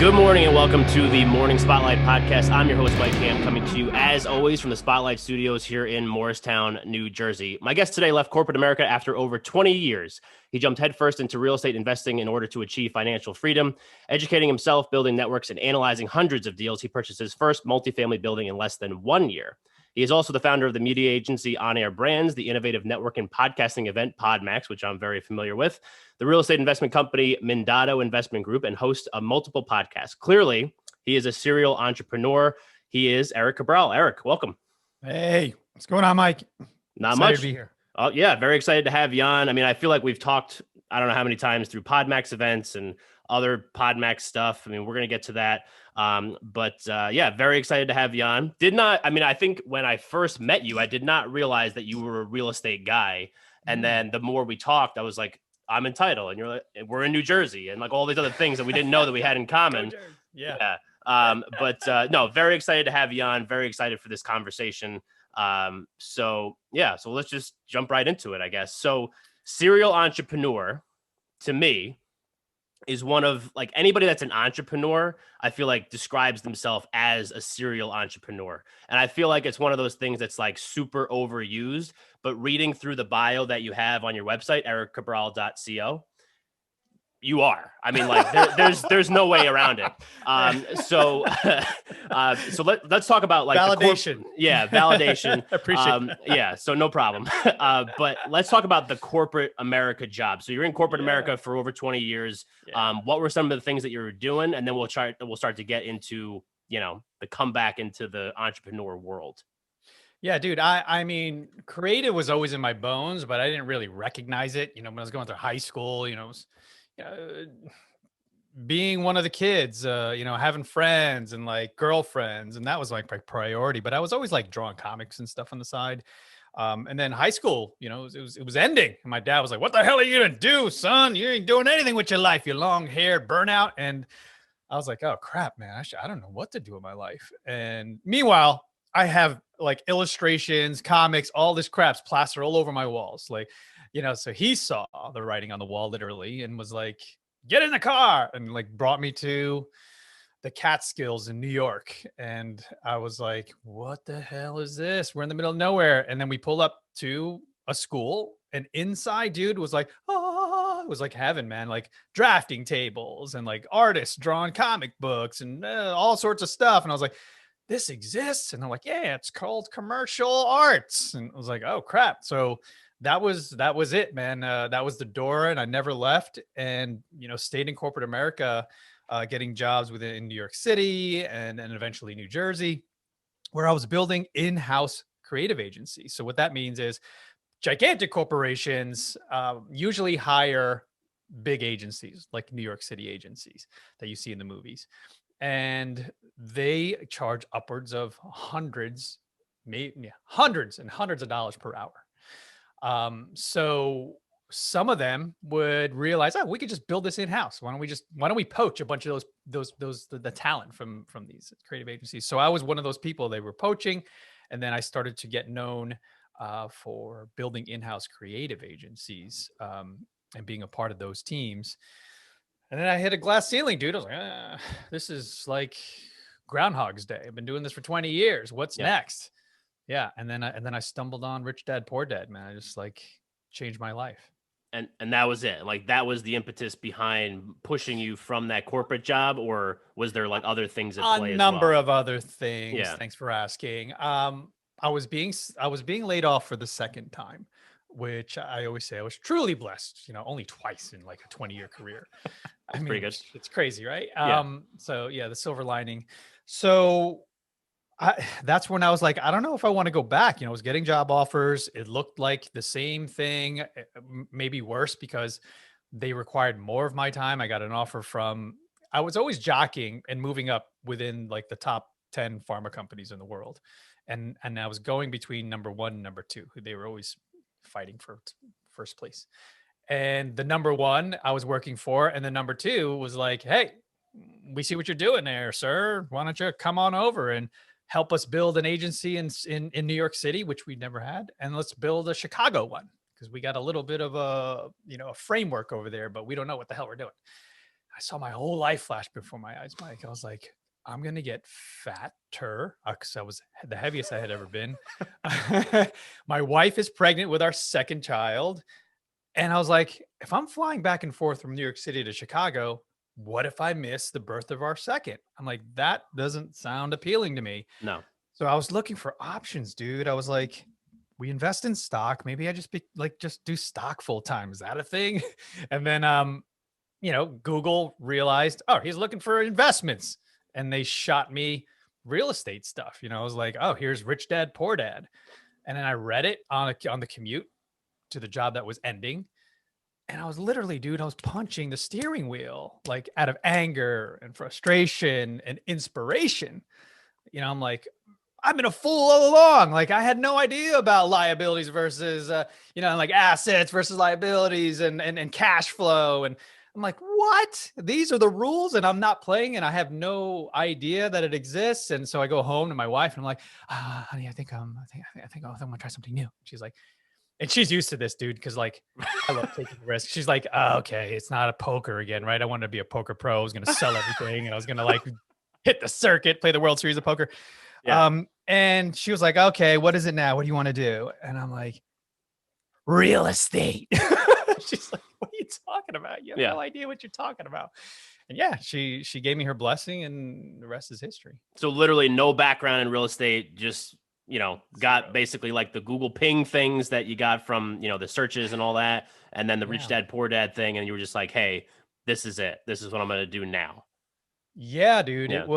Good morning and welcome to the Morning Spotlight Podcast. I'm your host, Mike Ham, coming to you as always from the Spotlight Studios here in Morristown, New Jersey. My guest today left corporate America after over 20 years. He jumped headfirst into real estate investing in order to achieve financial freedom. Educating himself, building networks, and analyzing hundreds of deals, he purchased his first multifamily building in less than 1 year. He is also the founder of the media agency OnAir Brands, the innovative network and podcasting event PodMAX, which I'm very familiar with, the real estate investment company Mindado Investment Group, and host of multiple podcasts. Clearly, he is a serial entrepreneur. He is Erik Cabral. Erik, welcome. Hey, what's going on, Mike? Not Excited much. to be here. Oh, yeah, very excited to have you on. I mean, I feel like we've talked, I don't know how many times through PodMAX events and other PodMAX stuff. I mean, we're going to get to that. Yeah, very excited to have you on. I think when I first met you, I did not realize that you were a real estate guy. And then the more we talked, I was like, I'm entitled. And you're like, we're in New Jersey and like all these other things that we didn't know that we had in common. Yeah. No, very excited to have you on. Very excited for this conversation. So let's just jump right into it, I guess. So serial entrepreneur to me is one of like anybody that's an entrepreneur, I feel like describes themselves as a serial entrepreneur. And I feel like it's one of those things that's like super overused, but reading through the bio that you have on your website, ericcabral.co, you are. I mean, like there's no way around it. So let's talk about like validation. Validation. Appreciate that. So no problem. But let's talk about the corporate America job. So you're in corporate America for over 20 years. Yeah. What were some of the things that you were doing? And then we'll start to get into, the comeback into the entrepreneur world. Yeah, dude. I mean, creative was always in my bones, but I didn't really recognize it. When I was going through high school, being one of the kids, having friends and like girlfriends, and that was like my priority. But I was always like drawing comics and stuff on the side. And then high school, it was ending. And my dad was like, "What the hell are you gonna do, son? You ain't doing anything with your life. You long-haired burnout." And I was like, "Oh crap, man! I don't know what to do with my life." And meanwhile, I have like illustrations, comics, all this crap's plastered all over my walls, like. So he saw the writing on the wall literally and was like, "Get in the car," and like brought me to the Catskills in New York. And I was like, "What the hell is this? We're in the middle of nowhere." And then we pull up to a school and inside, dude, was like, it was like heaven, man. Like drafting tables and like artists drawing comic books and all sorts of stuff. And I was like, this exists? And they're like, "Yeah, it's called commercial arts." And I was like, "Oh crap." So that was it, man. That was the door, and I never left. And stayed in corporate America, getting jobs within New York City and eventually New Jersey, where I was building in-house creative agencies. So what that means is, gigantic corporations usually hire big agencies like New York City agencies that you see in the movies, and they charge upwards of hundreds and hundreds of dollars per hour. So some of them would realize, we could just build this in-house. Why don't we poach a bunch of the talent from these creative agencies? So I was one of those people they were poaching. And then I started to get known for building in-house creative agencies and being a part of those teams. And then I hit a glass ceiling, dude. I was like, this is like Groundhog's Day. I've been doing this for 20 years. What's next? Yeah. And then I stumbled on Rich Dad, Poor Dad, man. I just like changed my life. And that was it. Like that was the impetus behind pushing you from that corporate job, or was there like other things at play? A number of other things. Yeah. Thanks for asking. I was being laid off for the second time, which I always say I was truly blessed, only twice in like a 20-year career. I mean, pretty good. It's crazy, right? Yeah. So yeah, the silver lining. So that's when I was like, I don't know if I want to go back. I was getting job offers. It looked like the same thing, maybe worse because they required more of my time. I got an offer I was always jockeying and moving up within like the top 10 pharma companies in the world. And I was going between number 1 and number 2, who they were always fighting for first place. And the number 1 I was working for, and the number 2 was like, "Hey, we see what you're doing there, sir. Why don't you come on over and help us build an agency in New York City," which we never had. "And let's build a Chicago one because we got a little bit of a framework over there, but we don't know what the hell we're doing." I saw my whole life flash before my eyes, Mike. I was like, I'm going to get fatter because I was the heaviest I had ever been. My wife is pregnant with our second child. And I was like, if I'm flying back and forth from New York City to Chicago, what if I miss the birth of our second? I'm like, that doesn't sound appealing to me. No. So I was looking for options, dude. I was like, we invest in stock. Maybe I just do stock full time. Is that a thing? And then, Google realized, oh, he's looking for investments. And they shot me real estate stuff. I was like, oh, here's Rich Dad, Poor Dad. And then I read it on the commute to the job that was ending. And I was literally, dude, I was punching the steering wheel, like out of anger and frustration and inspiration. I'm like, I've been a fool all along. Like I had no idea about liabilities versus, like assets versus liabilities and cash flow. And I'm like, what? These are the rules and I'm not playing and I have no idea that it exists. And so I go home to my wife and I'm like, honey, I think I'm going to try something new. She's like, and she's used to this, dude, because like I love taking risks. She's like, oh, okay, it's not a poker again, right? I wanted to be a poker pro. I was going to sell everything and I was going to like hit the circuit, play the World Series of Poker. Yeah. And she was like, okay, what is it now? What do you want to do? And I'm like, real estate. She's like, what are you talking about? You have no idea what you're talking about. And yeah, she gave me her blessing and the rest is history. So literally no background in real estate, just, got basically like the Google ping things that you got from, the searches and all that. And then the Rich Dad, Poor Dad thing. And you were just like, hey, this is it. This is what I'm going to do now. Yeah, dude, yeah. It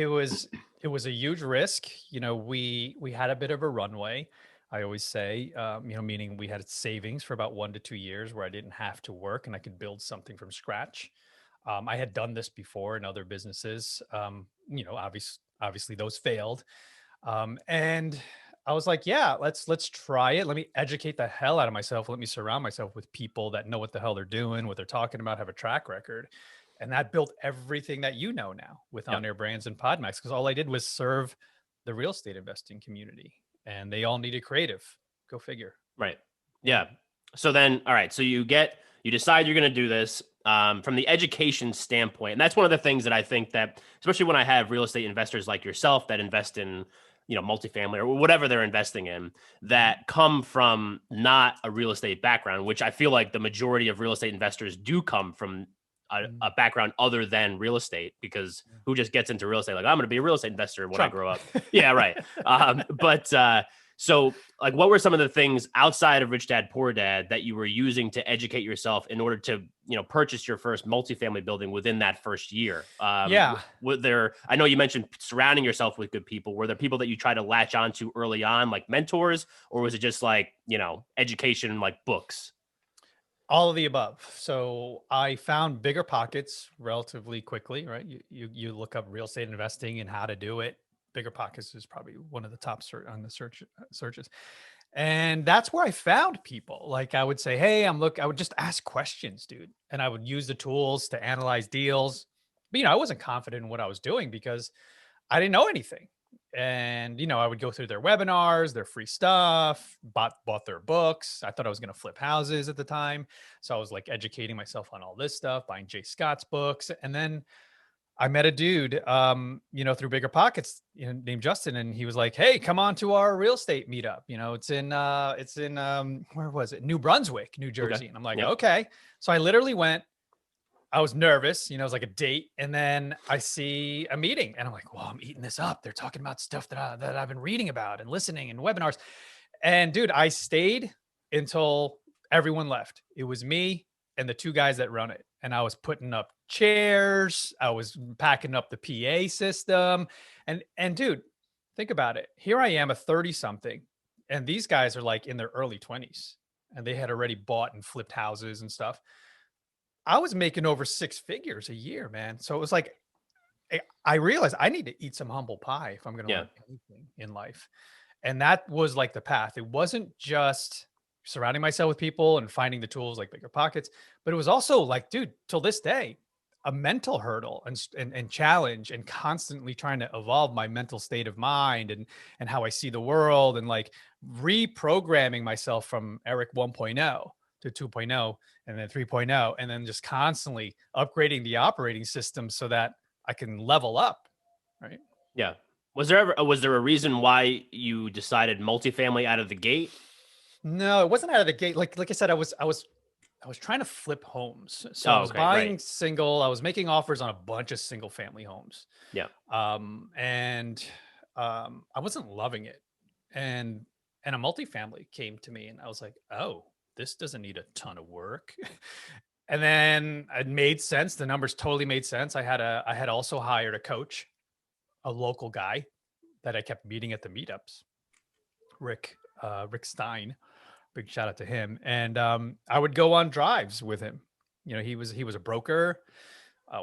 was a huge risk. We had a bit of a runway. I always say, meaning we had savings for about 1 to 2 years where I didn't have to work and I could build something from scratch. I had done this before in other businesses. Obviously those failed. And I was like, yeah, let's try it. Let me educate the hell out of myself. Let me surround myself with people that know what the hell they're doing, what they're talking about, have a track record. And that built everything that now with OnAir Brands and PodMAX, because all I did was serve the real estate investing community and they all needed creative. Go figure. Right. Yeah. So then, all right. So you decide you're going to do this from the education standpoint. And that's one of the things that I think that, especially when I have real estate investors like yourself that invest in, multifamily or whatever they're investing in, that come from not a real estate background, which I feel like the majority of real estate investors do come from a background other than real estate, because who just gets into real estate? Like, I'm going to be a real estate investor when I grow up. Yeah. Right. So like, what were some of the things outside of Rich Dad, Poor Dad that you were using to educate yourself in order to, purchase your first multifamily building within that first year? I know you mentioned surrounding yourself with good people. Were there people that you try to latch onto early on, like mentors, or was it just like, education, like books? All of the above. So I found bigger pockets relatively quickly, right? You look up real estate investing and how to do it. Bigger pockets is probably one of the top on the searches. And that's where I found people. Like I would say, hey, I would just ask questions, dude. And I would use the tools to analyze deals. But, I wasn't confident in what I was doing because I didn't know anything. And, I would go through their webinars, their free stuff, bought their books. I thought I was going to flip houses at the time. So I was like educating myself on all this stuff, buying Jay Scott's books. And then I met a dude, through Bigger Pockets, named Justin, and he was like, "Hey, come on to our real estate meetup. It's in where was it? New Brunswick, New Jersey." Okay. And I'm like, okay. So I literally went. I was nervous, it was like a date, and then I see a meeting, and I'm like, "Well, I'm eating this up. They're talking about stuff that I've been reading about and listening and webinars." And dude, I stayed until everyone left. It was me and the two guys that run it. And I was putting up chairs. I was packing up the PA system. And dude, think about it. Here I am, a 30 something. And these guys are like in their early 20s. And they had already bought and flipped houses and stuff. I was making over 6 figures a year, man. So it was like, I realized I need to eat some humble pie if I'm going to learn anything in life. And that was like the path. It wasn't just surrounding myself with people and finding the tools like Bigger Pockets, but it was also like, dude, till this day, a mental hurdle and challenge, and constantly trying to evolve my mental state of mind and how I see the world, and like reprogramming myself from Erik 1.0 to 2.0 and then 3.0, and then just constantly upgrading the operating system so that I can level up. Right. Yeah. Was there a reason why you decided multifamily out of the gate? No, it wasn't out of the gate. Like I said, I was trying to flip homes. So I Oh, was okay. buying Right. single, I was making offers on a bunch of single family homes. Yeah. And I wasn't loving it. And and a multifamily came to me and I was like, oh, this doesn't need a ton of work. And then it made sense. The numbers totally made sense. I had also hired a coach, a local guy that I kept meeting at the meetups, Rick Stein. Big shout out to him. And I would go on drives with him. You know, he was a broker,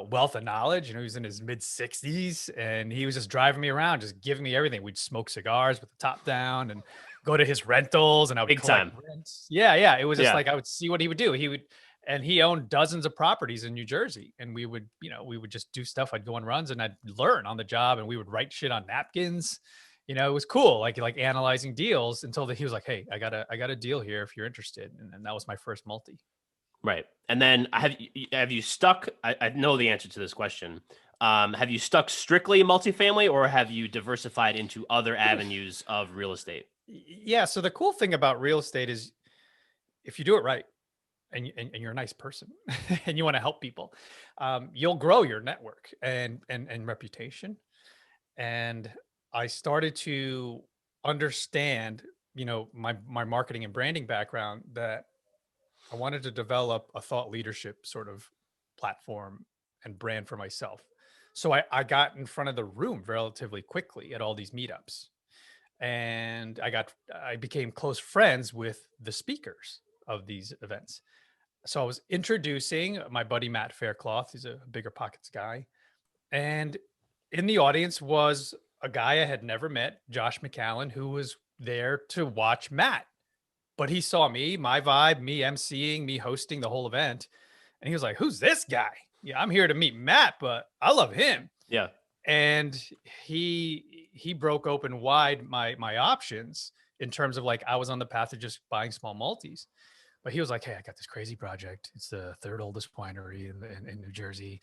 wealth of knowledge. You know, he was in his mid 60s and he was just driving me around, just giving me everything. We'd smoke cigars with the top down and go to his rentals, and I would Big collect time. rents. Yeah. It was just Yeah. like I would see what he would do. And he owned dozens of properties in New Jersey. And we would just do stuff. I'd go on runs and I'd learn on the job, and we would write shit on napkins. You know, it was cool, like analyzing deals until he was like, hey, I got a deal here if you're interested. And that was my first multi. Right. And then have you stuck? I know the answer to this question. Have you stuck strictly multifamily, or have you diversified into other avenues of real estate? Yeah. So the cool thing about real estate is if you do it right and you're a nice person and you want to help people, you'll grow your network and reputation. And I started to understand, my marketing and branding background, that I wanted to develop a thought leadership sort of platform and brand for myself. So I got in front of the room relatively quickly at all these meetups. And I became close friends with the speakers of these events. So I was introducing my buddy, Matt Faircloth. He's a Bigger Pockets guy. And in the audience was a guy I had never met, Josh McAllen, who was there to watch Matt. But he saw me, my vibe, me emceeing, me hosting the whole event. And he was like, who's this guy? Yeah, I'm here to meet Matt, but I love him. Yeah. And he broke open wide my options in terms of, like, I was on the path of just buying small multis. But he was like, hey, I got this crazy project. It's the third oldest winery in New Jersey.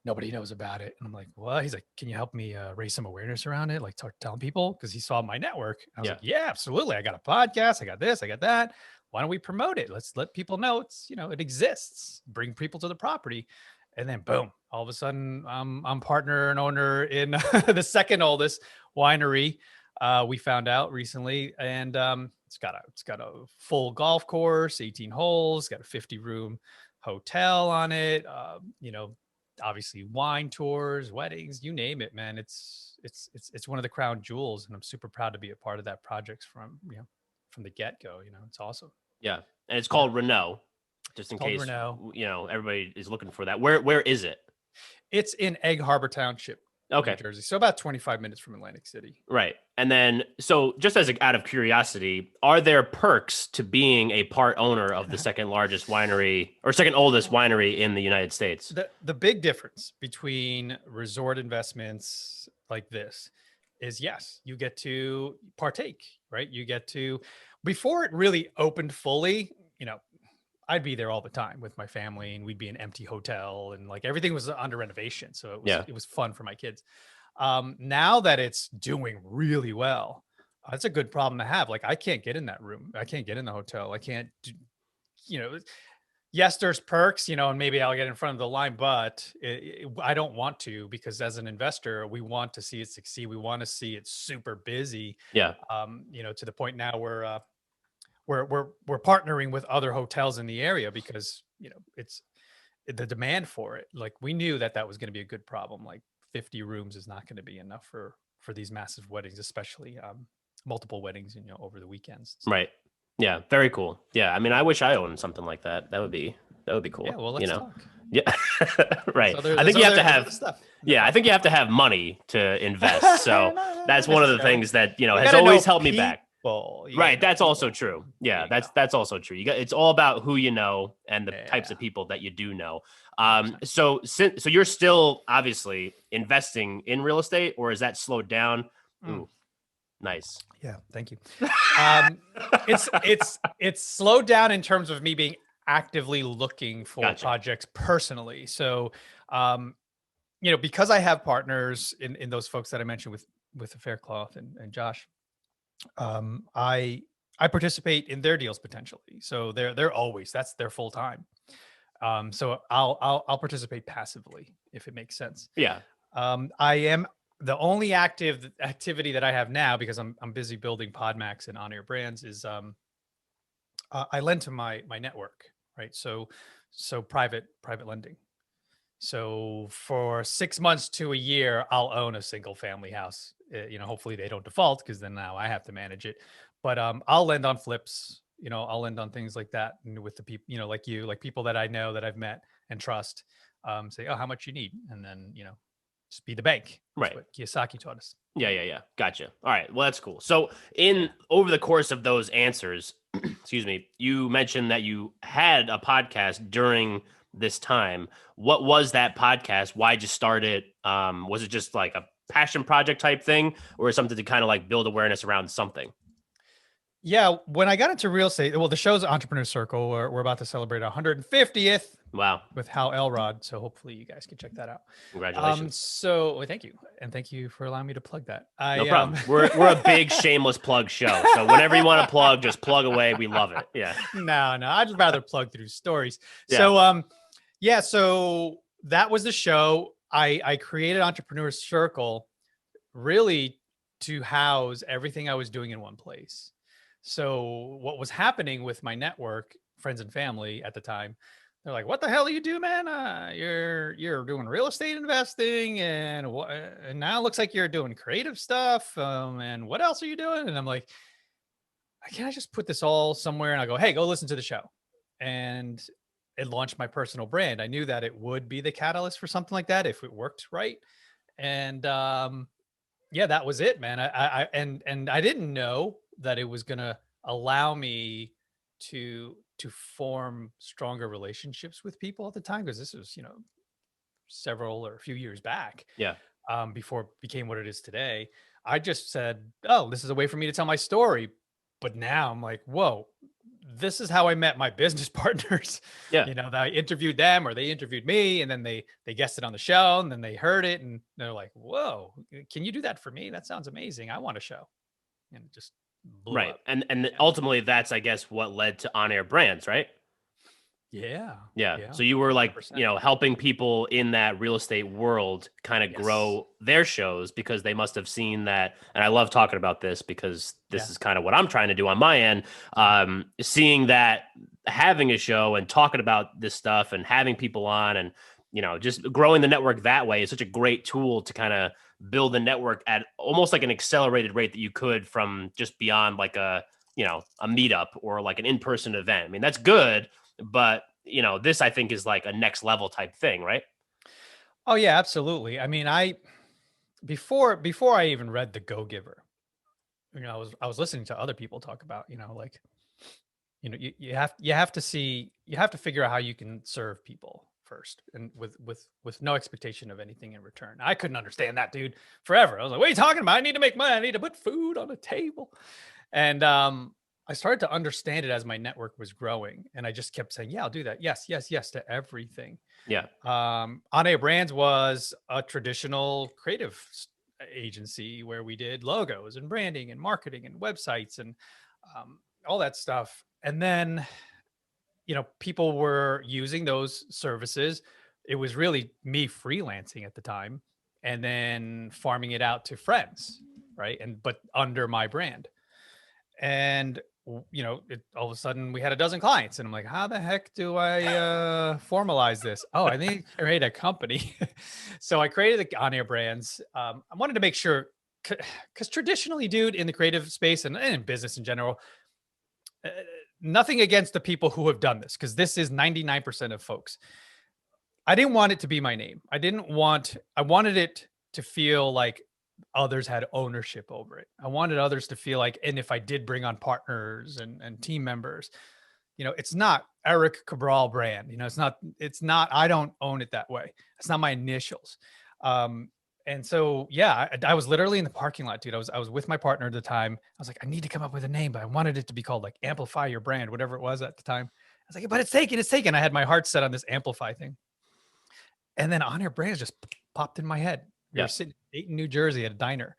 Nobody knows about it. And I'm like, what? He's like, can you help me raise some awareness around it? Like, telling people, because he saw my network. I was like, yeah, absolutely. I got a podcast. I got this. I got that. Why don't we promote it? Let's let people know it exists. Bring people to the property. And then boom, all of a sudden I'm partner and owner in the second oldest winery. We found out recently, and it's got a full golf course, 18 holes, got a 50-room hotel on it. Obviously wine tours, weddings, you name it, man. It's one of the crown jewels, and I'm super proud to be a part of that project from the get-go. It's awesome. Yeah. And it's called Renault, just in case, Renault. Everybody is looking for that. Where is it? It's in Egg Harbor Township, okay, New Jersey. So about 25 minutes from Atlantic City. Right. And then, so just out of curiosity, are there perks to being a part owner of the second largest winery or second oldest winery in the United States? The big difference between resort investments like this is, yes, you get to partake, right? You get to, before it really opened fully, I'd be there all the time with my family, and we'd be an empty hotel, and like everything was under renovation. So it was fun for my kids. Now that it's doing really well, that's a good problem to have. Like, I can't get in that room. I can't get in the hotel. I can't yes, there's perks, and maybe I'll get in front of the line, but I don't want to, because as an investor, we want to see it succeed. We want to see it super busy. Yeah. To the point now where we're partnering with other hotels in the area, because it's the demand for it. Like, we knew that was going to be a good problem. Like, 50 rooms is not going to be enough for these massive weddings, especially multiple weddings, over the weekends. So. Right. Yeah. Very cool. Yeah. I mean, I wish I owned something like that. That would be cool. Yeah. Well, let's talk. Yeah. Right. So I think you have to have stuff. Yeah. I think you have to have money to invest. So that's one of the things that, has always held me back. Right. That's also true. Yeah. That's also true. It's all about who you know and the types of people that you do know. So you're still obviously investing in real estate, or is that slowed down? Ooh, nice. Yeah. Thank you. It's slowed down in terms of me being actively looking for Gotcha. projects personally. So, because I have partners in those folks that I mentioned with the Faircloth and Josh, I participate in their deals potentially. So they're always, that's their full time. So I'll participate passively if it makes sense. Yeah. I am the only active activity that I have now, because I'm busy building PodMAX and OnAir Brands, is I lend to my network, right? So private lending. So for 6 months to a year, I'll own a single family house. Hopefully they don't default, because then now I have to manage it. But I'll lend on flips. I'll lend on things like that, and with the people, like people that I know that I've met and trust. Say, oh, how much you need, and then just be the bank. That's Right. what Kiyosaki taught us. Yeah. Gotcha. All right. Well, that's cool. So over the course of those answers, excuse me, you mentioned that you had a podcast during this time. What was that podcast? Why'd you start it? Was it just like a passion project type thing, or something to kind of like build awareness around something? Yeah, when I got into real estate, well, the show's Entrepreneur Circle. We're about to celebrate 150th. Wow. With Hal Elrod. So hopefully you guys can check that out. Congratulations. Thank you. And thank you for allowing me to plug that. No problem. We're a big shameless plug show. So whenever you want to plug, just plug away. We love it. Yeah. No, I'd rather plug through stories. Yeah. So, so that was the show. I created Entrepreneur Circle really to house everything I was doing in one place. So what was happening with my network, friends and family at the time, they're like, "What the hell do you do, man? You're doing real estate investing, and now it looks like you're doing creative stuff. And what else are you doing?" And I'm like, "Can I just put this all somewhere?" And I go, "Hey, go listen to the show." And it launched my personal brand. I knew that it would be the catalyst for something like that if it worked right. And yeah, that was it, man. And I didn't know that it was gonna allow me to form stronger relationships with people at the time, because this was several or a few years back. Yeah. Before it became what it is today. I just said, oh, this is a way for me to tell my story. But now I'm like, whoa, this is how I met my business partners. Yeah. That I interviewed them, or they interviewed me, and then they guested on the show, and then they heard it, and they're like, whoa, can you do that for me? That sounds amazing. I want a show. And it just blew Right. up. And ultimately that's, I guess, what led to OnAir Brands, right? Yeah. So you were like, 100%. helping people in that real estate world kind of grow their shows, because they must have seen that. And I love talking about this, because this is kind of what I'm trying to do on my end. Seeing that, having a show and talking about this stuff and having people on, and, just growing the network that way is such a great tool to kind of build the network at almost like an accelerated rate that you could from just beyond like a meetup or like an in-person event. I mean, that's good. But, this, I think, is like a next level type thing, right? Oh yeah, absolutely. I mean, before I even read The Go-Giver, I was listening to other people talk about, you have to figure out how you can serve people first, and with no expectation of anything in return. I couldn't understand that, dude, forever. I was like, what are you talking about? I need to make money. I need to put food on the table. And I started to understand it as my network was growing, and I just kept saying, yeah, I'll do that. Yes to everything. Yeah. OnAir Brands was a traditional creative agency where we did logos and branding and marketing and websites and all that stuff. And then, people were using those services. It was really me freelancing at the time, and then farming it out to friends, right? But under my brand. And all of a sudden we had a dozen clients, and I'm like, how the heck do I formalize this? Oh, I need to create a company. So I created the OnAir Brands. I wanted to make sure, because traditionally, dude, in the creative space and in business in general, nothing against the people who have done this, because this is 99% of folks. I didn't want it to be my name. I wanted it to feel like others had ownership over it. I wanted others to feel like, and if I did bring on partners and team members, it's not Erik Cabral brand. It's not, I don't own it that way. It's not my initials. And so, yeah, I was literally in the parking lot, dude. I was with my partner at the time. I was like, I need to come up with a name, but I wanted it to be called like Amplify Your Brand, whatever it was at the time. was like, but it's taken. I had my heart set on this Amplify thing. And then OnAir Brands just popped in my head. We were sitting in Dayton, New Jersey at a diner.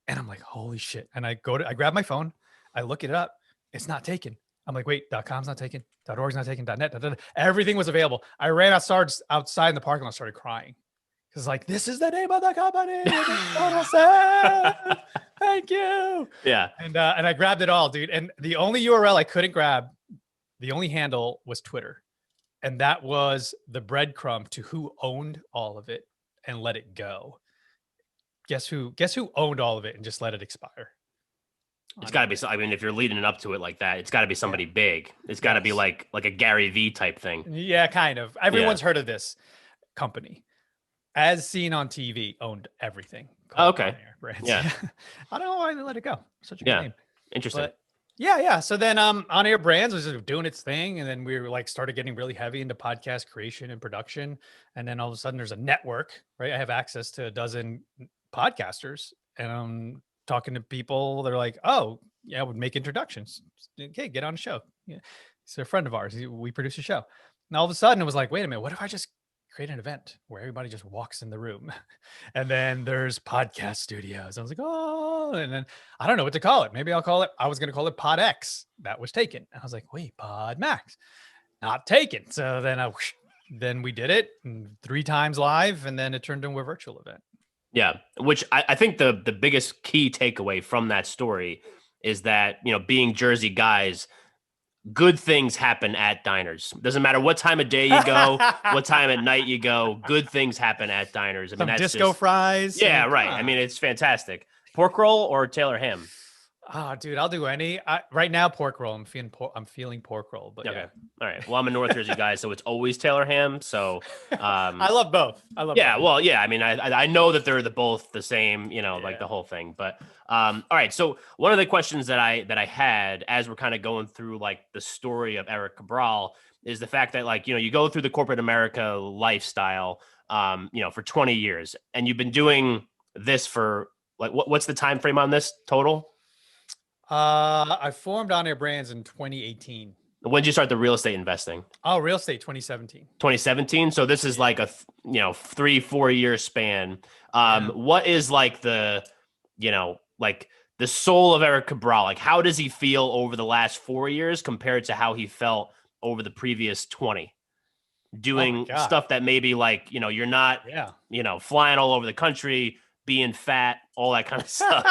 And I'm like, holy shit. And I grab my phone. I look it up. It's not taken. I'm like, wait, .com's not taken. .org's not taken. .net. Everything was available. I ran outside in the parking lot, started crying. Because like, this is the name of the company. Total sense. Thank you. Yeah. And I grabbed it all, dude. And the only URL I couldn't grab, the only handle was Twitter. And that was the breadcrumb to who owned all of it and let it go. Guess who owned all of it and just let it expire? It's got to be. I mean, if you're leading it up to it like that, it's got to be somebody big. It's got to be like a Gary V type thing. Yeah, kind of. Everyone's heard of this company. As seen on TV, owned everything. Oh, okay. Brands. Yeah. I don't know why they let it go. Such a good name. Interesting. But yeah. So then OnAir Brands was just doing its thing. And then we were like started getting really heavy into podcast creation and production. And then all of a sudden there's a network, right? I have access to a dozen podcasters and I'm talking to people. They're like, oh, yeah, I would make introductions. Okay, get on a show. Yeah. He's a friend of ours. We produce a show. And all of a sudden it was like, wait a minute, what if I just create an event where everybody just walks in the room? And then there's podcast studios. I was like, oh, and then I don't know what to call it. Maybe I was going to call it PodX. That was taken. And I was like, wait, PodMAX, not taken. So then we did it 3 times live and then it turned into a virtual event. Yeah. Which I think the biggest key takeaway from that story is that, being Jersey guys, good things happen at diners. Doesn't matter what time of day you go, what time at night you go, good things happen at diners. I mean, that's disco fries. Yeah, right. I mean, it's fantastic. Pork roll or Taylor ham? Oh, dude, I'll do any. Right now, pork roll. I'm feeling pork roll. But okay, all right. Well, I'm a North Jersey guy, so it's always Taylor ham. So I love both. Both. Well, yeah. I mean, I know that they're both the same. Like the whole thing. But all right. So one of the questions that I had as we're kind of going through like the story of Erik Cabral is the fact that like you go through the corporate America lifestyle, for 20 years, and you've been doing this for like what's the time frame on this total? I formed OnAir Brands in 2018. When did you start the real estate investing? Oh, real estate 2017. 2017. So this is like a 3-4 year span. What is like the like the soul of Erik Cabral? Like how does he feel over the last 4 years compared to how he felt over the previous 20? Doing stuff that maybe like you're not flying all over the country, being fat, all that kind of stuff.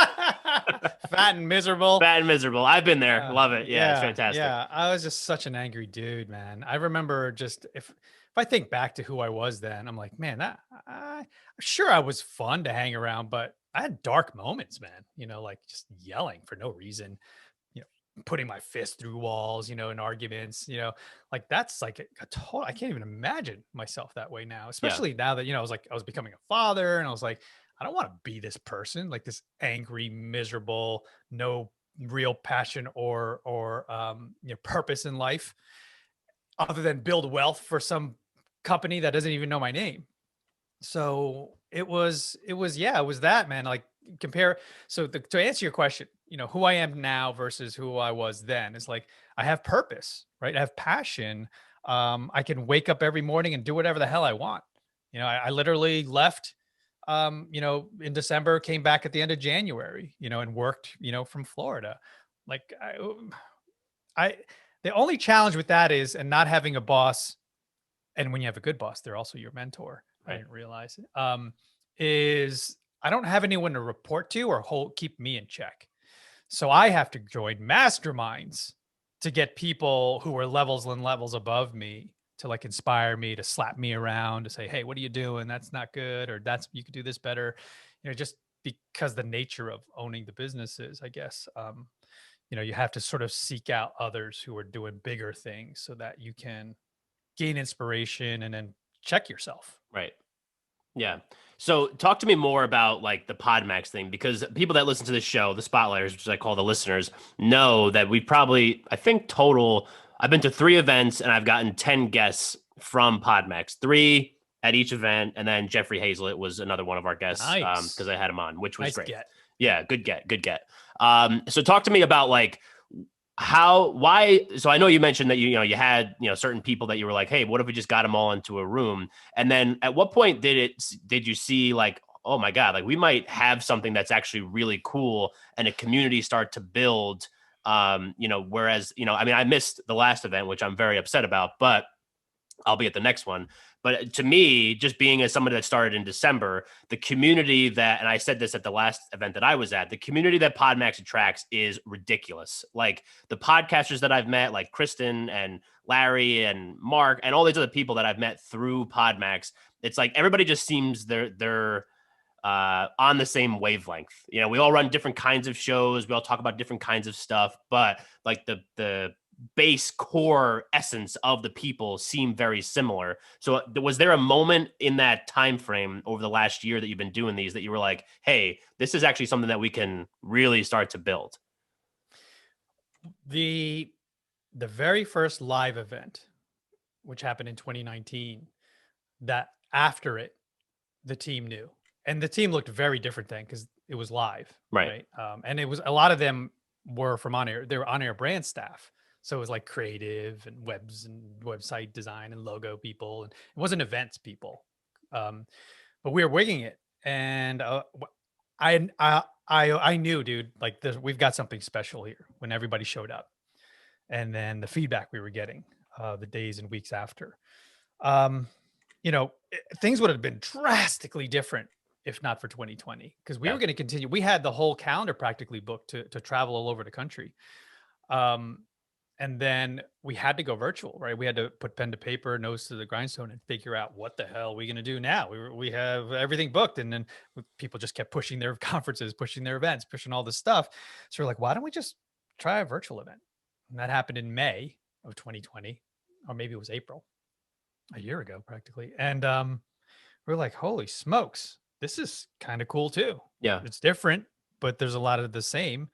Fat and miserable. I've been there. Love it. Yeah, it's fantastic. Yeah, I was just such an angry dude, man. I remember just if I think back to who I was then, I'm like, man, sure I was fun to hang around, but I had dark moments, man. Like just yelling for no reason, putting my fist through walls, in arguments, like that's like a total. I can't even imagine myself that way now, especially now that I was becoming a father, and I was like, I don't want to be this person, like this angry, miserable, no real passion or purpose in life other than build wealth for some company that doesn't even know my name. So it was that, man. Like compare. So to answer your question, who I am now versus who I was then is like, I have purpose, right? I have passion. I can wake up every morning and do whatever the hell I want. I literally left, in December, came back at the end of January, and worked, from Florida. Like the only challenge with that is, and not having a boss. And when you have a good boss, they're also your mentor. Right. I didn't realize it. Is I don't have anyone to report to or keep me in check. So I have to join masterminds to get people who are levels and levels above me to like inspire me, to slap me around, to say, hey, what are you doing? That's not good. Or you could do this better. Just because the nature of owning the businesses, I guess, you have to sort of seek out others who are doing bigger things so that you can gain inspiration and then check yourself. Right. Yeah. So talk to me more about like the PodMAX thing, because people that listen to this show, the spotlighters, which I call the listeners, know that we probably, I think total, I've been to 3 events and I've gotten 10 guests from PodMAX, 3 at each event. And then Jeffrey Hazlett was another one of our guests because I had him on, which was great. Get. Yeah. Good get. So talk to me about like why? So I know you mentioned that you know you had certain people that you were like, hey, what if we just got them all into a room? And then at what point did you see like, oh my god, like we might have something that's actually really cool and a community start to build? Whereas I mean, I missed the last event, which I'm very upset about, but I'll be at the next one. But to me, just being as somebody that started in December, the community that, and I said this at the last event that I was at, the community that PodMAX attracts is ridiculous. Like the podcasters that I've met, like Kristen and Larry and Mark and all these other people that I've met through PodMAX, it's like everybody just seems they're on the same wavelength. We all run different kinds of shows. We all talk about different kinds of stuff, but like the base core essence of the people seem very similar. So was there a moment in that time frame over the last year that you've been doing these that you were like, hey, this is actually something that we can really start to build? The very first live event, which happened in 2019, that after it, the team knew. And the team looked very different then because it was live. Right. And it was a lot of them were from OnAir. They were OnAir brand staff. So it was like creative and webs and website design and logo people. And it wasn't events people. But we were winging it. And I knew, dude, like we've got something special here when everybody showed up. And then the feedback we were getting the days and weeks after. Things would have been drastically different if not for 2020, because we were going to continue. We had the whole calendar practically booked to travel all over the country. And then we had to go virtual, right? We had to put pen to paper, nose to the grindstone, and figure out what the hell are we going to do now. We have everything booked. And then people just kept pushing their conferences, pushing their events, pushing all this stuff. So we're like, why don't we just try a virtual event? And that happened in May of 2020, or maybe it was April, a year ago practically. And we're like, holy smokes, this is kind of cool too. Yeah. It's different, but there's a lot of the same.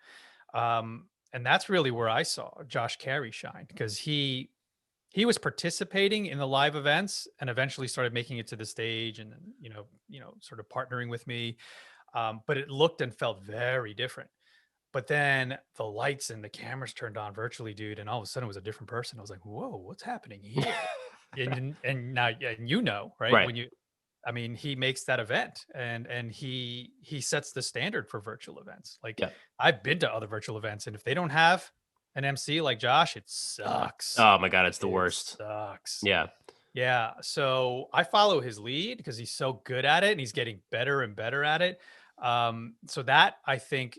And that's really where I saw Josh Carey shine, because he was participating in the live events and eventually started making it to the stage and sort of partnering with me. But it looked and felt very different. But then the lights and the cameras turned on virtually, dude, and all of a sudden it was a different person. I was like, whoa, what's happening here? and now, right? Right. When he makes that event and he sets the standard for virtual events. Like I've been to other virtual events, and if they don't have an MC like Josh, it sucks. Oh my God, it's the worst. Sucks. Yeah. Yeah. So I follow his lead because he's so good at it and he's getting better and better at it. So that, I think,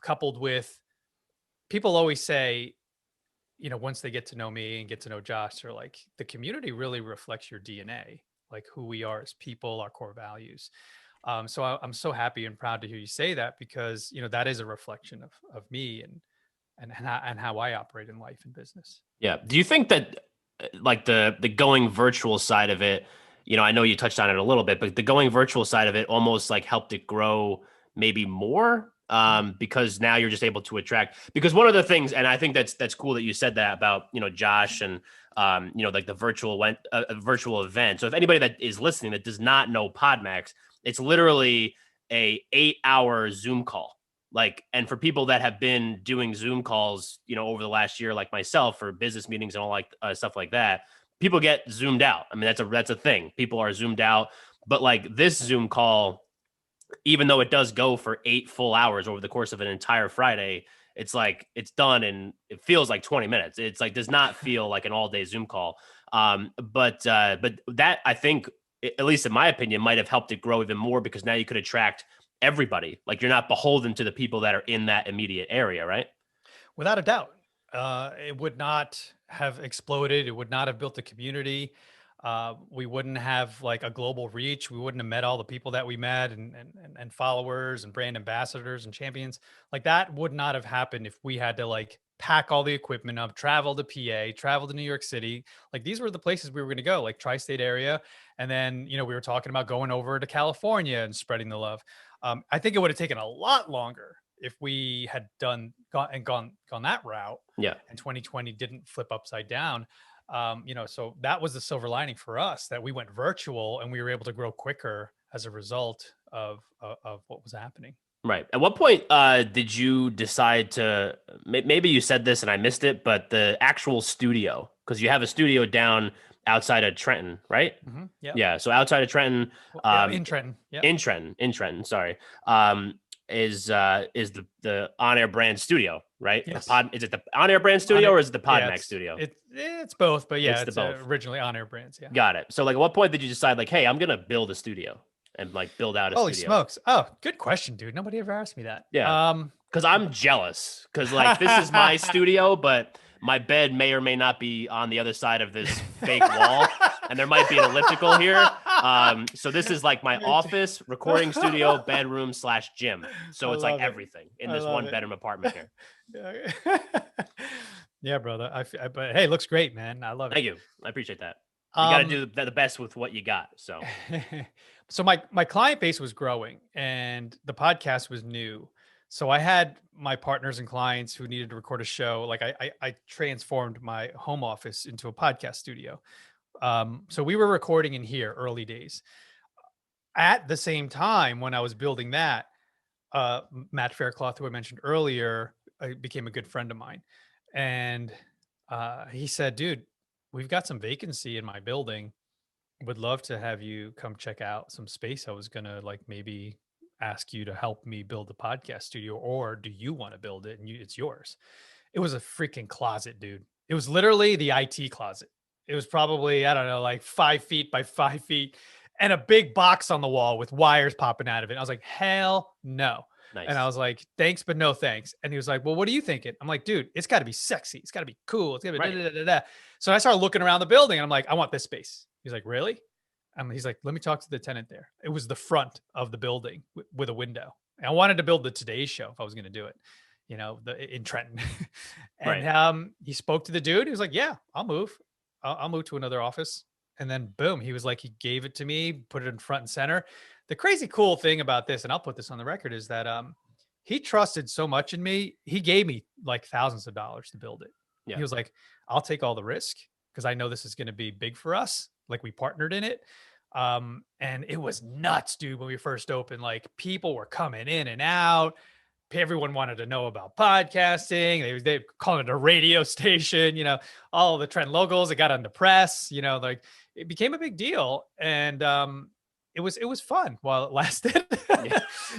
coupled with, people always say, once they get to know me and get to know Josh, they're like, the community really reflects your DNA, like who we are as people, our core values. So I'm so happy and proud to hear you say that, because, that is a reflection of me and how I operate in life and business. Yeah. Do you think that like the going virtual side of it, I know you touched on it a little bit, but the going virtual side of it almost like helped it grow maybe more, because now you're just able to attract, because one of the things, and I think that's cool that you said that about, Josh and, like the virtual event. So if anybody that is listening that does not know PodMAX, it's literally a 8-hour Zoom call. Like, and for people that have been doing Zoom calls, over the last year, like myself, for business meetings and all like stuff like that, people get zoomed out. I mean, that's a thing. People are zoomed out. But like this Zoom call, even though it does go for 8 full hours over the course of an entire Friday, it's like it's done and it feels like 20 minutes. It's like does not feel like an all day Zoom call. But that, I think, at least in my opinion, might have helped it grow even more, because now you could attract everybody. Like you're not beholden to the people that are in that immediate area, right? Without a doubt. It would not have exploded. It would not have built a community. We wouldn't have like a global reach. We wouldn't have met all the people that we met and followers and brand ambassadors and champions. Like that would not have happened if we had to like pack all the equipment up, travel to PA, travel to New York City. Like these were the places we were going to go, like tri-state area. And then, we were talking about going over to California and spreading the love. I think it would have taken a lot longer if we had gone that route. Yeah. And 2020 didn't flip upside down. So that was the silver lining for us, that we went virtual and we were able to grow quicker as a result of what was happening. Right. At what point did you decide to, maybe you said this and I missed it, but the actual studio, because you have a studio down outside of Trenton, right? Yep. Yeah. So outside of Trenton, Well, yeah, in Trenton. Yep. in Trenton, sorry, um, is the OnAir Brand studio, right? Yes. Is it the OnAir Brand On studio it. or is it the Yeah, PodMAX studio? it's both, but yeah, It's the it's both. originally OnAir Brands. Yeah. Got it. So like, at what point did you decide like, hey, I'm gonna build a studio and like build out a Holy studio? smokes. Oh, good question, dude. Nobody ever asked me that. Yeah. Because I'm jealous. Because like this is my studio, but my bed may or may not be on the other side of this fake wall, and there might be an elliptical here. So this is like my office, recording studio, bedroom / gym. So it's like everything in this one bedroom apartment here. Yeah, brother. But hey, it looks great, man. I love it. Thank you. I appreciate that. You got to do the best with what you got. So so my client base was growing and the podcast was new. So I had my partners and clients who needed to record a show. Like I transformed my home office into a podcast studio. So we were recording in here early days. At the same time, when I was building that, Matt Faircloth, who I mentioned earlier, became a good friend of mine. And he said, dude, we've got some vacancy in my building. Would love to have you come check out some space. I was going to like maybe ask you to help me build a podcast studio, or do you want to build it and it's yours? It was a freaking closet, dude. It was literally the IT closet. It was probably, I don't know, like 5 feet by 5 feet and a big box on the wall with wires popping out of it. I was like, hell no. nice. And I was like, thanks, but no thanks. And he was like, well, what are you thinking? I'm like, dude, it's got to be sexy. It's got to be cool. It's got to be da, da, da, da. So I started looking around the building and I'm like, I want this space. He's like, really? He's like, let me talk to the tenant there. It was the front of the building with a window. And I wanted to build the Today Show if I was going to do it, you know, in Trenton. And he spoke to the dude. He was like, yeah, I'll move. I'll move to another office. And then boom, he was like, he gave it to me, put it in front and center. The crazy cool thing about this, and I'll put this on the record, is that he trusted so much in me. He gave me like thousands of dollars to build it. Yeah. He was like, I'll take all the risk because I know this is going to be big for us. Like we partnered in it. And it was nuts, dude, when we first opened. Like people were coming in and out. Everyone wanted to know about podcasting. They called it a radio station, you know, all the Trend logos. It got on the press, you know, like it became a big deal. And it was fun while it lasted,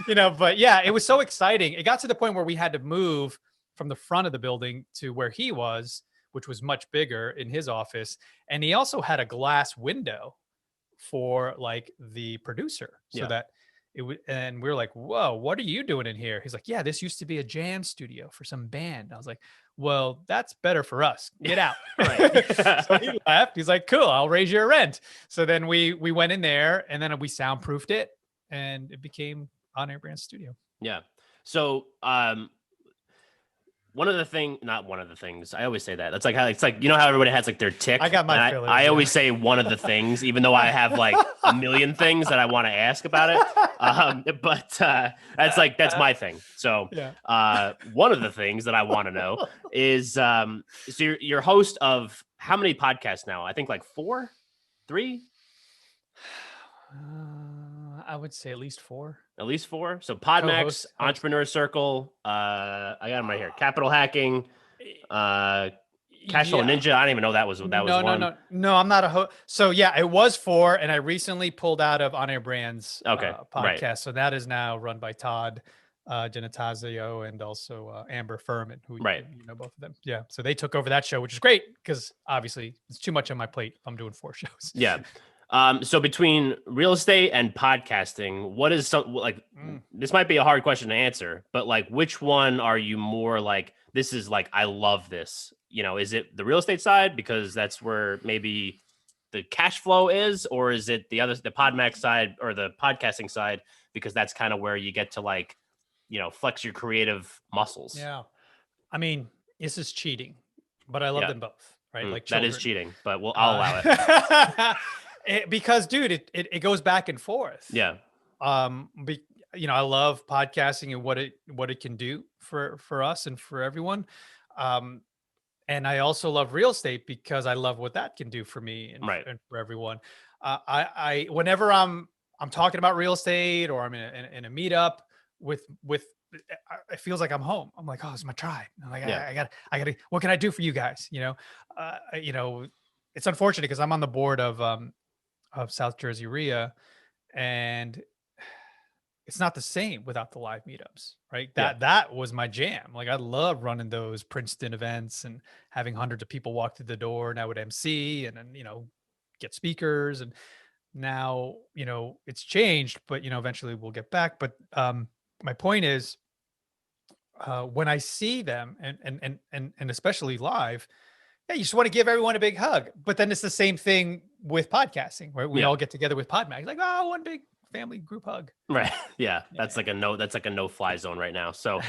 you know, but yeah, it was so exciting. It got to the point where we had to move from the front of the building to where he was, which was much bigger in his office. And he also had a glass window for like the producer so that it would, and we were like, whoa, what are you doing in here? He's like, yeah, this used to be a jam studio for some band. I was like, well, that's better for us. Get out. So he left. He's like, cool, I'll raise your rent. So then we went in there and then we soundproofed it and it became OnAir Brands Studio. Yeah. So not one of the things. I always say that. That's like how it's like, you know how everybody has like their tick. I got my fillers. I always say one of the things, even though I have like a million things that I want to ask about it. But that's my thing. So one of the things that I want to know is so you're host of how many podcasts now? I think like 4, 3. I would say at least 4. At least 4. So PodMAX, Entrepreneur Circle, I got them right here. Capital Hacking, Cashflow Ninja. I don't even know that was one. No, I'm not a host. So yeah, it was 4, and I recently pulled out of OnAir Brands podcast. Right. So that is now run by Todd Genetazio and also Amber Furman, who you know both of them. Yeah. So they took over that show, which is great because obviously it's too much on my plate if I'm doing 4 shows. Yeah. So between real estate and podcasting, what is this might be a hard question to answer, but like, which one are you more like, this is like, I love this, you know, is it the real estate side because that's where maybe the cash flow is, or is it the PodMAX side or the podcasting side? Because that's kind of where you get to like, you know, flex your creative muscles. Yeah. I mean, this is cheating, but I love them both, right? Like that is cheating, but I'll allow it. Because dude, it goes back and forth. Yeah. You know, I love podcasting and what it can do for us and for everyone. And I also love real estate because I love what that can do for me and for everyone. I whenever I'm talking about real estate or I'm in a meetup it feels like I'm home. I'm like, oh, it's my tribe. I'm like, Yeah. I got to, what can I do for you guys? It's unfortunate because I'm on the board of South Jersey RIA, and it's not the same without the live meetups, right? That was my jam. Like, I love running those Princeton events and having hundreds of people walk through the door, and I would MC and then, get speakers. And now, it's changed, but, eventually we'll get back. But my point is, when I see them and especially live, yeah, you just want to give everyone a big hug. But then it's the same thing with podcasting, right? We all get together with PodMAX, like, oh, one big family group hug. Right. Yeah. That's like a no fly zone right now. So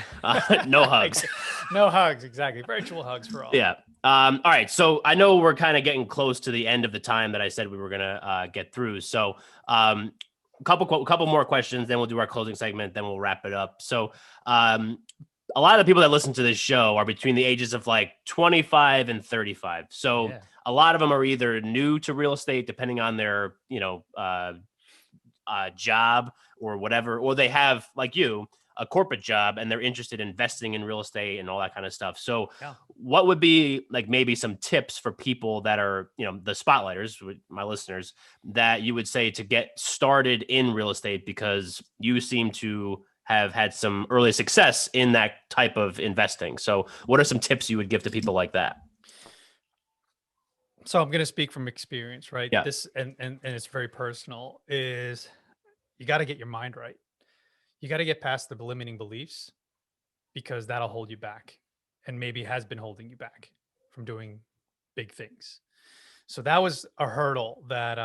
no hugs. No hugs. Exactly. Virtual hugs for all. Yeah. All right. So I know we're kind of getting close to the end of the time that I said we were going to get through. So couple more questions, then we'll do our closing segment, then we'll wrap it up. So a lot of the people that listen to this show are between the ages of like 25 and 35. So a lot of them are either new to real estate, depending on their, job or whatever, or they have, like you, a corporate job and they're interested in investing in real estate and all that kind of stuff. So what would be like maybe some tips for people that are, the spotlighters, my listeners, that you would say to get started in real estate, because you seem to have had some early success in that type of investing. So what are some tips you would give to people like that? So I'm going to speak from experience, right? Yeah. This, and it's very personal, is you got to get your mind right. You got to get past the limiting beliefs, because that'll hold you back, and maybe has been holding you back from doing big things. So that was a hurdle that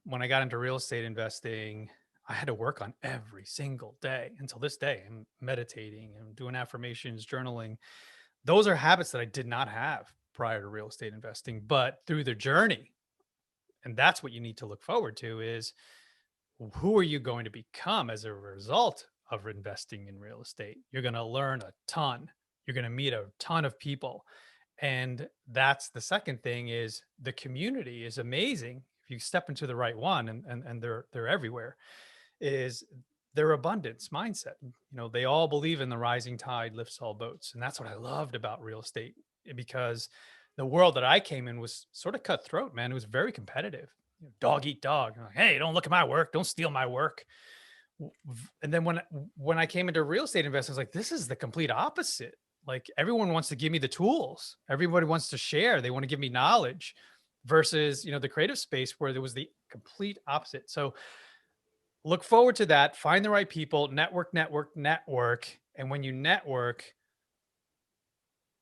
when I got into real estate investing, I had to work on every single day until this day. I'm meditating and doing affirmations, journaling. Those are habits that I did not have prior to real estate investing, but through the journey. And that's what you need to look forward to, is who are you going to become as a result of investing in real estate? You're going to learn a ton. You're going to meet a ton of people. And that's the second thing, is the community is amazing. If you step into the right one, and they're everywhere, is their abundance mindset. They all believe in the rising tide lifts all boats. And that's what I loved about real estate, because the world that I came in was sort of cutthroat, man. It was very competitive. Dog eat dog. Like, hey, don't look at my work. Don't steal my work. And then when I came into real estate investing, I was like, this is the complete opposite. Like, everyone wants to give me the tools. Everybody wants to share. They want to give me knowledge, versus, the creative space, where there was the complete opposite. So look forward to that. Find the right people, network. And when you network,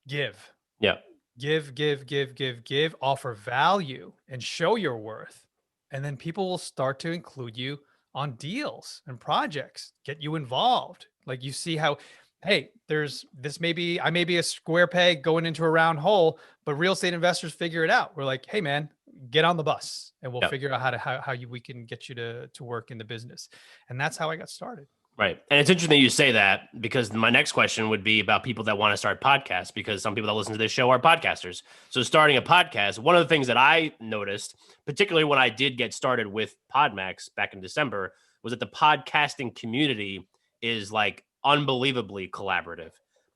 give. Yeah. Give, offer value and show your worth. And then people will start to include you on deals and projects, get you involved. Like, you see how, hey, I may be a square peg going into a round hole, but real estate investors figure it out. We're like, hey man, get on the bus, and we'll figure out how we can get you to work in the business. And that's how I got started. Right. And it's interesting you say that, because my next question would be about people that want to start podcasts, because some people that listen to this show are podcasters. So starting a podcast, one of the things that I noticed, particularly when I did get started with PodMAX back in December, was that the podcasting community is like unbelievably collaborative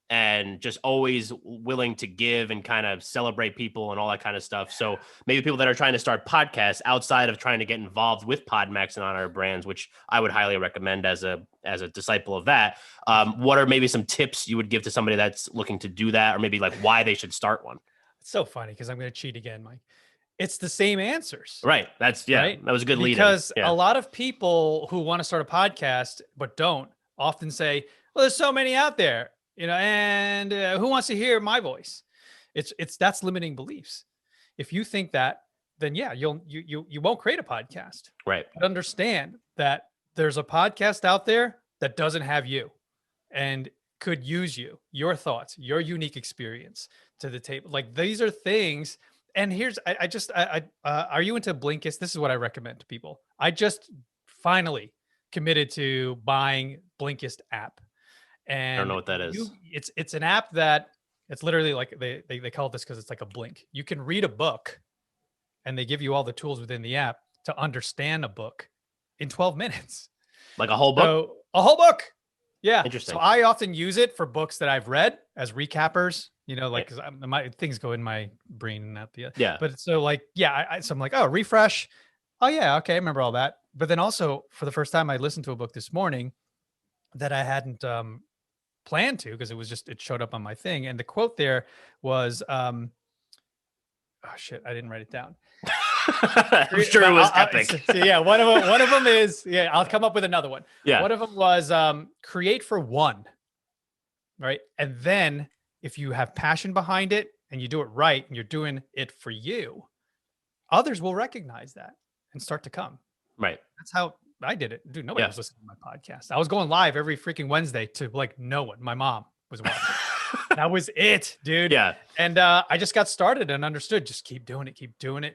and just always willing to give and kind of celebrate people and all that kind of stuff. So maybe people that are trying to start podcasts outside of trying to get involved with PodMAX and OnAir Brands, which I would highly recommend as a disciple of that. What are maybe some tips you would give to somebody that's looking to do that, or maybe like why they should start one? It's so funny, because I'm going to cheat again, Mike. It's the same answers. Right. Right? That was a good lead. Because a lot of people who want to start a podcast but don't often say, well, there's so many out there. And who wants to hear my voice? That's limiting beliefs. If you think that, then you won't create a podcast. Right. But understand that there's a podcast out there that doesn't have you, and could use your thoughts, your unique experience to the table. Like, these are things. And here's, are you into Blinkist? This is what I recommend to people. I just finally committed to buying Blinkist app. And I don't know what that is. It's an app that, it's literally like they call it this because it's like a blink. You can read a book, and they give you all the tools within the app to understand a book in 12 minutes. Like a whole book? So, a whole book. Yeah. Interesting. So I often use it for books that I've read as recappers, like, cause my things go in my brain and not the, Yeah. but so like, yeah, so I'm like, oh, refresh. Oh yeah. Okay. I remember all that. But then also for the first time, I listened to a book this morning that I hadn't, planned to, because it showed up on my thing. And the quote there was, oh shit, I didn't write it down. I'm sure it was epic. So yeah, one of them is, yeah, I'll come up with another one. Yeah. One of them was create for one, right? And then if you have passion behind it and you do it right and you're doing it for you, others will recognize that and start to come. Right. That's how I did it. Dude, nobody was listening to my podcast. I was going live every freaking Wednesday to like no one. My mom was watching. That was it, dude. Yeah. And I just got started and understood, just keep doing it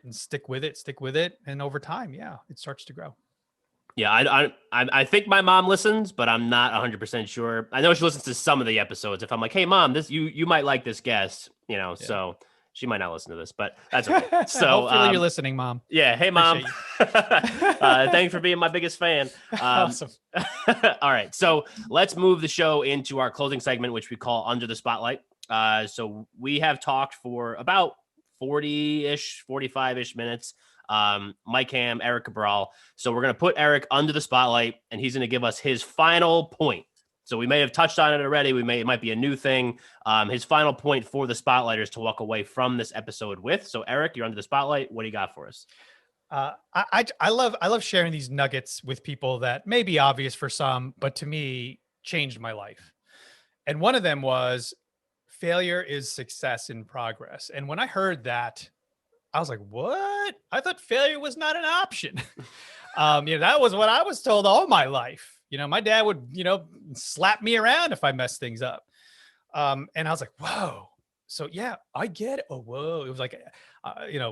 and stick with it. And over time, yeah, it starts to grow. Yeah. I think my mom listens, but I'm not 100% sure. I know she listens to some of the episodes. If I'm like, hey mom, you might like this guest, so she might not listen to this, but that's okay. So hopefully you're listening, mom. Yeah. Hey mom. Thanks for being my biggest fan. Awesome. All right. So let's move the show into our closing segment, which we call Under the Spotlight. So we have talked for about 40-ish, 45-ish minutes. Mike Ham, Erik Cabral. So we're going to put Erik under the spotlight and he's going to give us his final point. So we may have touched on it already. It might be a new thing. His final point for the spotlighters to walk away from this episode with. So Erik, you're under the spotlight. What do you got for us? I love sharing these nuggets with people that may be obvious for some, but to me changed my life. And one of them was failure is success in progress. And when I heard that, I was like, what? I thought failure was not an option. That was what I was told all my life. My dad would, slap me around if I messed things up. And I was like, whoa. So yeah, I get it. Oh, whoa. It was like,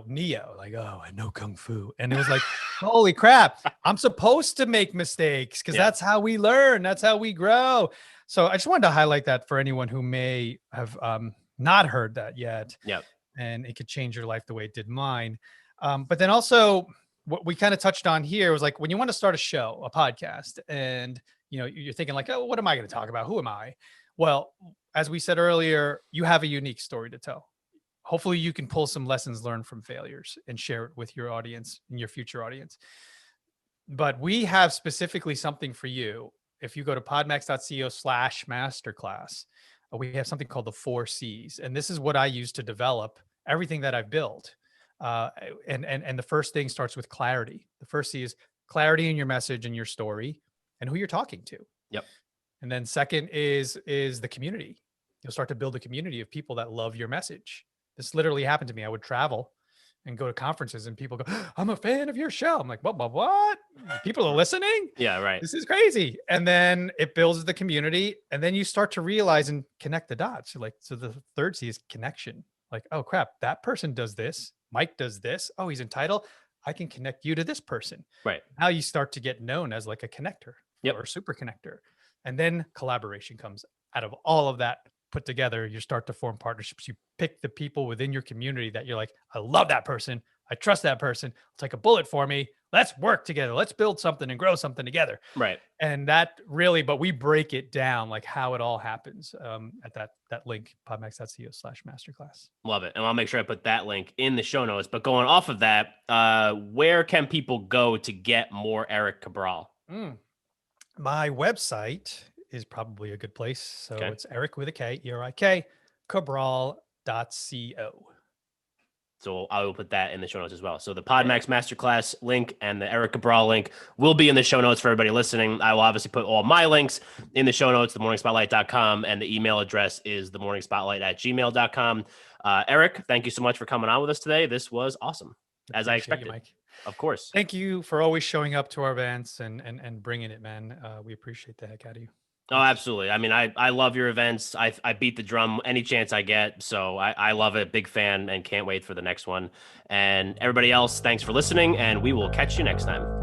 Neo, like, oh, I know Kung Fu. And it was like, holy crap, I'm supposed to make mistakes because that's how we learn. That's how we grow. So I just wanted to highlight that for anyone who may have not heard that yet. Yep. And it could change your life the way it did mine. But then also what we kind of touched on here was like, when you want to start a show, a podcast, and, you're thinking like, oh, what am I going to talk about? Who am I? Well, as we said earlier, you have a unique story to tell. Hopefully you can pull some lessons learned from failures and share it with your audience and your future audience. But we have specifically something for you. If you go to podmax.co/masterclass, we have something called the 4 C's. And this is what I use to develop everything that I've built. And the first thing starts with clarity. The first C is clarity in your message and your story and who you're talking to. Yep. And then second is the community. You'll start to build a community of people that love your message. This literally happened to me. I would travel and go to conferences and people go, I'm a fan of your show. I'm like, what? People are listening? Yeah, right. This is crazy. And then it builds the community. And then you start to realize and connect the dots. So the third C is connection. Like, oh crap, that person does this. Mike does this. Oh, he's entitled. I can connect you to this person. Right. Now you start to get known as like a connector or super connector. And then collaboration comes out of all of that put together. You start to form partnerships. You pick the people within your community that you're like, I love that person. I trust that person. Take a bullet for me. Let's work together. Let's build something and grow something together. Right. And that really, but we break it down like how it all happens at that link, podmax.co/masterclass. Love it. And I'll make sure I put that link in the show notes. But going off of that, where can people go to get more Erik Cabral? My website is probably a good place. So it's Erik with a K, Erik, Cabral.co. So I will put that in the show notes as well. So the PodMAX Masterclass link and the Erik Cabral link will be in the show notes for everybody listening. I will obviously put all my links in the show notes, themorningspotlight.com, and the email address is themorningspotlight@gmail.com. Erik, thank you so much for coming on with us today. This was awesome, as I expected. You, Mike. Of course. Thank you for always showing up to our events and bringing it, man. We appreciate the heck out of you. Oh, absolutely. I mean, I love your events. I beat the drum any chance I get. So I love it. Big fan and can't wait for the next one. And everybody else, thanks for listening, and we will catch you next time.